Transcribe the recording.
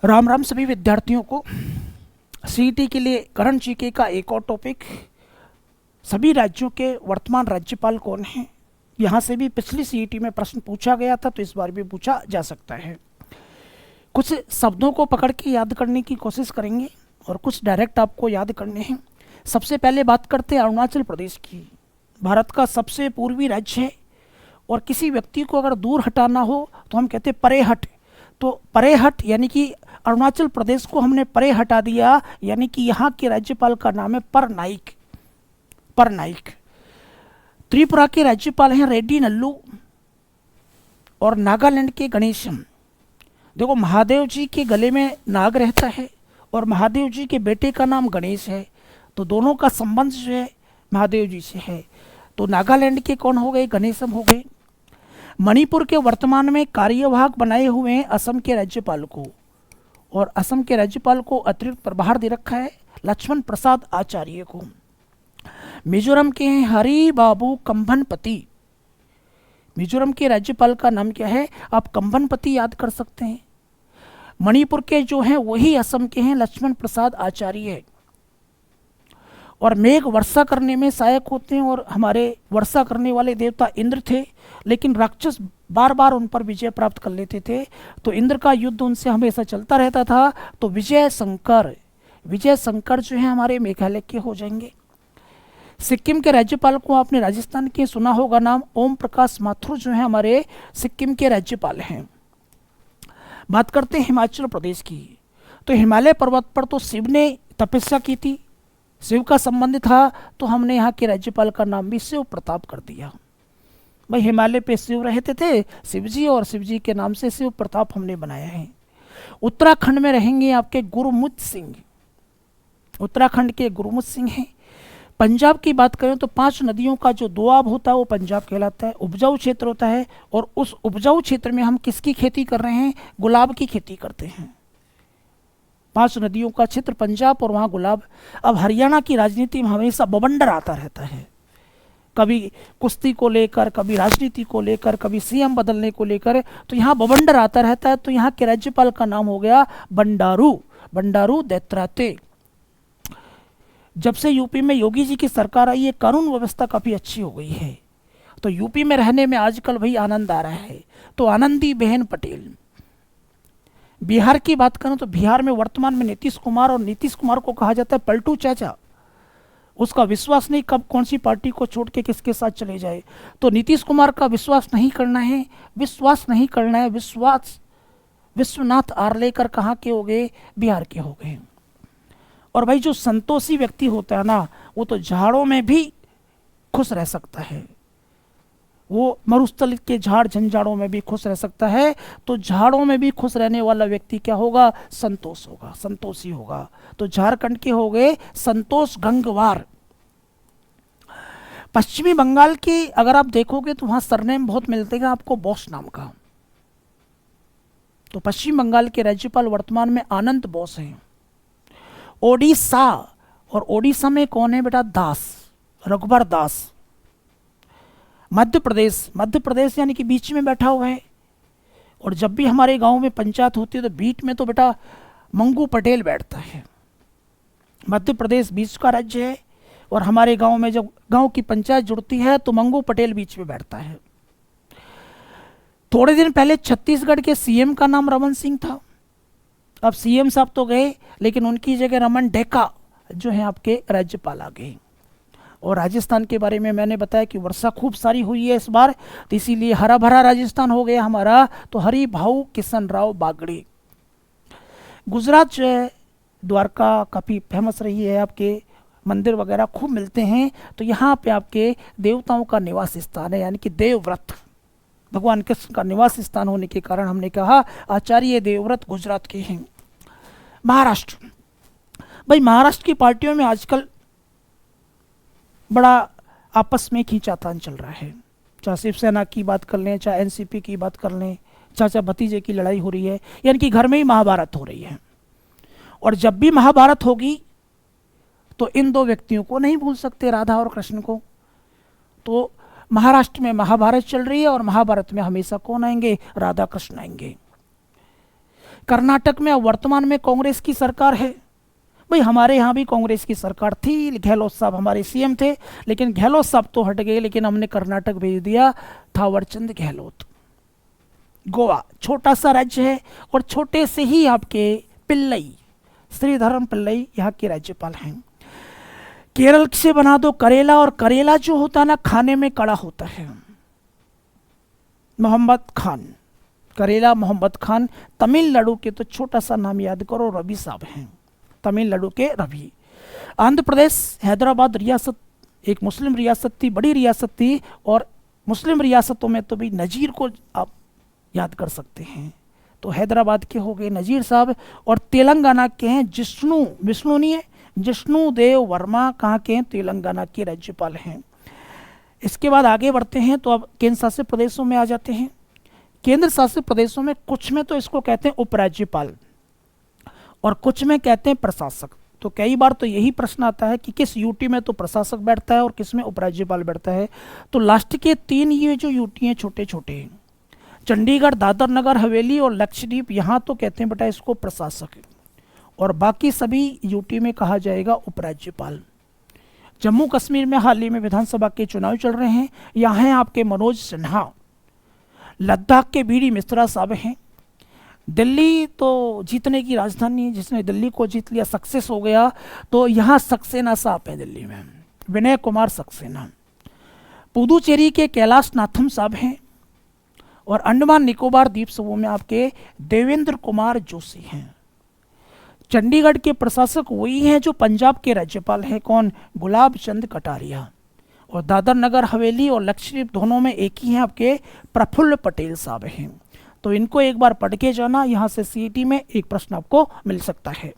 राम राम सभी विद्यार्थियों को। सीईटी के लिए करंट जीके का एक और टॉपिक, सभी राज्यों के वर्तमान राज्यपाल कौन हैं। यहाँ से भी पिछली सीईटी में प्रश्न पूछा गया था, तो इस बार भी पूछा जा सकता है। कुछ शब्दों को पकड़ के याद करने की कोशिश करेंगे और कुछ डायरेक्ट आपको याद करने हैं। सबसे पहले बात करते हैं अरुणाचल प्रदेश की। भारत का सबसे पूर्वी राज्य है और किसी व्यक्ति को अगर दूर हटाना हो तो हम कहते हैं परे हट। तो परे हट यानी कि अरुणाचल प्रदेश को हमने परे हटा दिया, यानी कि यहाँ के राज्यपाल का नाम है परनाइक। परनाइक। त्रिपुरा के राज्यपाल हैं रेड्डी नल्लू और नागालैंड के गणेशम। देखो, महादेव जी के गले में नाग रहता है और महादेव जी के बेटे का नाम गणेश है, तो दोनों का संबंध जो है महादेव जी से है। तो नागालैंड के कौन हो गए? गणेशम हो गए। मणिपुर के वर्तमान में कार्यवाहक बनाए हुए हैं असम के राज्यपाल को, और असम के राज्यपाल को अतिरिक्त प्रभार दे रखा है लक्ष्मण प्रसाद आचार्य को। मिजोरम के हैं हरि बाबू कंभनपति। मिजोरम के राज्यपाल का नाम क्या है? आप कंभनपति याद कर सकते हैं। मणिपुर के जो हैं वही असम के हैं लक्ष्मण प्रसाद आचार्य, और मेघ वर्षा करने में सहायक होते हैं, और हमारे वर्षा करने वाले देवता इंद्र थे, लेकिन राक्षस बार बार उन पर विजय प्राप्त कर लेते थे, तो इंद्र का युद्ध उनसे हमेशा चलता रहता था। तो विजय शंकर जो है हमारे मेघालय के हो जाएंगे। सिक्किम के राज्यपाल को आपने राजस्थान के सुना होगा नाम, ओम प्रकाश माथुर जो है हमारे सिक्किम के राज्यपाल हैं। बात करते हैं हिमाचल प्रदेश की। तो हिमालय पर्वत पर तो शिव ने तपस्या की थी, शिव का संबंध था, तो हमने यहाँ के राज्यपाल का नाम भी शिव प्रताप कर दिया। भाई, हिमालय पे शिव रहते थे शिवजी, और शिवजी के नाम से शिव प्रताप हमने बनाया है। उत्तराखंड में रहेंगे आपके गुरमुत सिंह। उत्तराखंड के गुरमुत सिंह हैं। पंजाब की बात करें तो 5 नदियों का जो दोआब होता है वो पंजाब कहलाता है, उपजाऊ क्षेत्र होता है, और उस उपजाऊ क्षेत्र में हम किसकी खेती कर रहे हैं? गुलाब की खेती करते हैं। 5 नदियों का क्षेत्र पंजाब और वहाँ गुलाब। अब हरियाणा की राजनीति में हमेशा बवंडर आता रहता है, कभी कुश्ती को लेकर, कभी राजनीति को लेकर, कभी सीएम बदलने को लेकर, तो यहाँ बवंडर आता रहता है। तो यहाँ के राज्यपाल का नाम हो गया बंडारू दत्तात्रेय। जब से यूपी में योगी जी की सरकार आई है, कानून व्यवस्था काफ़ी अच्छी हो गई है, तो यूपी में रहने में आजकल भाई आनंद आ रहा है। तो आनंदी बेहन पटेल। बिहार की बात करूं तो बिहार में वर्तमान में नीतीश कुमार, और नीतीश कुमार को कहा जाता है पलटू चाचा। उसका विश्वास नहीं कब कौन सी पार्टी को छोड़ के किसके साथ चले जाए। तो नीतीश कुमार का विश्वास नहीं करना है। विश्वनाथ आर्लेकर कहाँ के हो गए? बिहार के हो गए। और भाई, जो संतोषी व्यक्ति होता है ना, वो तो झाड़ों में भी खुश रह सकता है, वो मरुस्थल के झाड़ झंझाड़ों में भी खुश रह सकता है। तो झाड़ों में भी खुश रहने वाला व्यक्ति क्या होगा? संतोषी होगा। तो झारखंड के हो गए संतोष गंगवार। पश्चिमी बंगाल की अगर आप देखोगे तो वहां सरनेम बहुत मिलते हैं आपको, बोस नाम का। तो पश्चिम बंगाल के राज्यपाल वर्तमान में आनंद बोस हैं। ओडिशा, और ओडिशा में कौन है बेटा? दास, रघुबर दास। मध्य प्रदेश यानी कि बीच में बैठा हुआ है, और जब भी हमारे गांव में पंचायत होती है तो बीच में तो बेटा मंगू पटेल बैठता है। मध्य प्रदेश बीच का राज्य है, और हमारे गांव में जब गांव की पंचायत जुड़ती है तो मंगू पटेल बीच में बैठता है। थोड़े दिन पहले छत्तीसगढ़ के सीएम का नाम रमन सिंह था। अब सीएम साहब तो गए, लेकिन उनकी जगह रमन डेका जो है आपके राज्यपाल आ गए। और राजस्थान के बारे में मैंने बताया कि वर्षा खूब सारी हुई है इस बार, तो इसीलिए हरा भरा राजस्थान हो गया हमारा। तो हरि भाऊ किशन राव बागड़े। गुजरात जो है, द्वारका काफ़ी फेमस रही है, आपके मंदिर वगैरह खूब मिलते हैं। तो यहाँ पे आपके देवताओं का निवास स्थान है, यानी कि देवव्रत, भगवान कृष्ण का निवास स्थान होने के कारण हमने कहा आचार्य देवव्रत गुजरात के हैं। महाराष्ट्र, भाई महाराष्ट्र की पार्टियों में आजकल बड़ा आपस में खींचातान चल रहा है। चाहे शिवसेना की बात कर लें, चाहे एनसीपी की बात कर लें, चाचा भतीजे की लड़ाई हो रही है, यानी कि घर में ही महाभारत हो रही है। और जब भी महाभारत होगी तो इन 2 व्यक्तियों को नहीं भूल सकते, राधा और कृष्ण को। तो महाराष्ट्र में महाभारत चल रही है, और महाभारत में हमेशा कौन आएंगे? राधा कृष्ण आएंगे। कर्नाटक में अब वर्तमान में कांग्रेस की सरकार है। भाई हमारे यहाँ भी कांग्रेस की सरकार थी, गहलोत साहब हमारे सीएम थे, लेकिन गहलोत साहब तो हट गए, लेकिन हमने कर्नाटक भेज दिया थावरचंद गहलोत। गोवा छोटा सा राज्य है और छोटे से ही आपके पिल्लई, श्रीधरन पिल्लई यहाँ के राज्यपाल हैं। केरल से बना दो करेला, और करेला जो होता है ना खाने में कड़ा होता है। मोहम्मद खान, करेला मोहम्मद खान। तमिलनाडु के तो छोटा सा नाम याद करो, रवि साहब हैं, तमिलनाडु के रवि। आंध्र प्रदेश हैदराबाद रियासत एक मुस्लिम रियासत थी, बड़ी रियासत थी, और मुस्लिम रियासतों में तो भी नज़ीर को आप याद कर सकते हैं, तो हैदराबाद के हो गए नज़ीर साहब। और तेलंगाना के हैं जिष्णु, विष्णु नहीं है, जिष्णु देव वर्मा, कहाँ के हैं, तेलंगाना के राज्यपाल हैं। इसके बाद आगे बढ़ते हैं तो अब केंद्र शासित प्रदेशों में आ जाते हैं। केंद्र शासित प्रदेशों में कुछ में तो इसको कहते हैं उपराज्यपाल और कुछ में कहते हैं प्रशासक। तो कई बार तो यही प्रश्न आता है कि किस यूटी में तो प्रशासक बैठता है और किस में उपराज्यपाल बैठता है। तो लास्ट के 3 ये जो यूटी हैं छोटे छोटे हैं, चंडीगढ़, दादर नगर हवेली और लक्षद्वीप, यहाँ तो कहते हैं बेटा इसको प्रशासक, और बाकी सभी यूटी में कहा जाएगा उपराज्यपाल। जम्मू कश्मीर में हाल ही में विधानसभा के चुनाव चल रहे हैं, यहाँ हैं आपके मनोज सिन्हा। लद्दाख के बीडी मिश्रा साहब हैं। दिल्ली तो जीतने की राजधानी है, जिसने दिल्ली को जीत लिया, सक्सेस हो गया, तो यहाँ सक्सेना साहब हैं दिल्ली में, विनय कुमार सक्सेना। पुदुचेरी के कैलाश नाथम साहब हैं, और अंडमान निकोबार द्वीप समूह में आपके देवेंद्र कुमार जोशी हैं। चंडीगढ़ के प्रशासक वही हैं जो पंजाब के राज्यपाल हैं, कौन, गुलाब चंद कटारिया। और दादर नगर हवेली और लक्षद्वीप दोनों में एक ही हैं आपके प्रफुल्ल पटेल साहब हैं। तो इनको एक बार पढ़ के जाना, यहाँ से सीईटी में एक प्रश्न आपको मिल सकता है।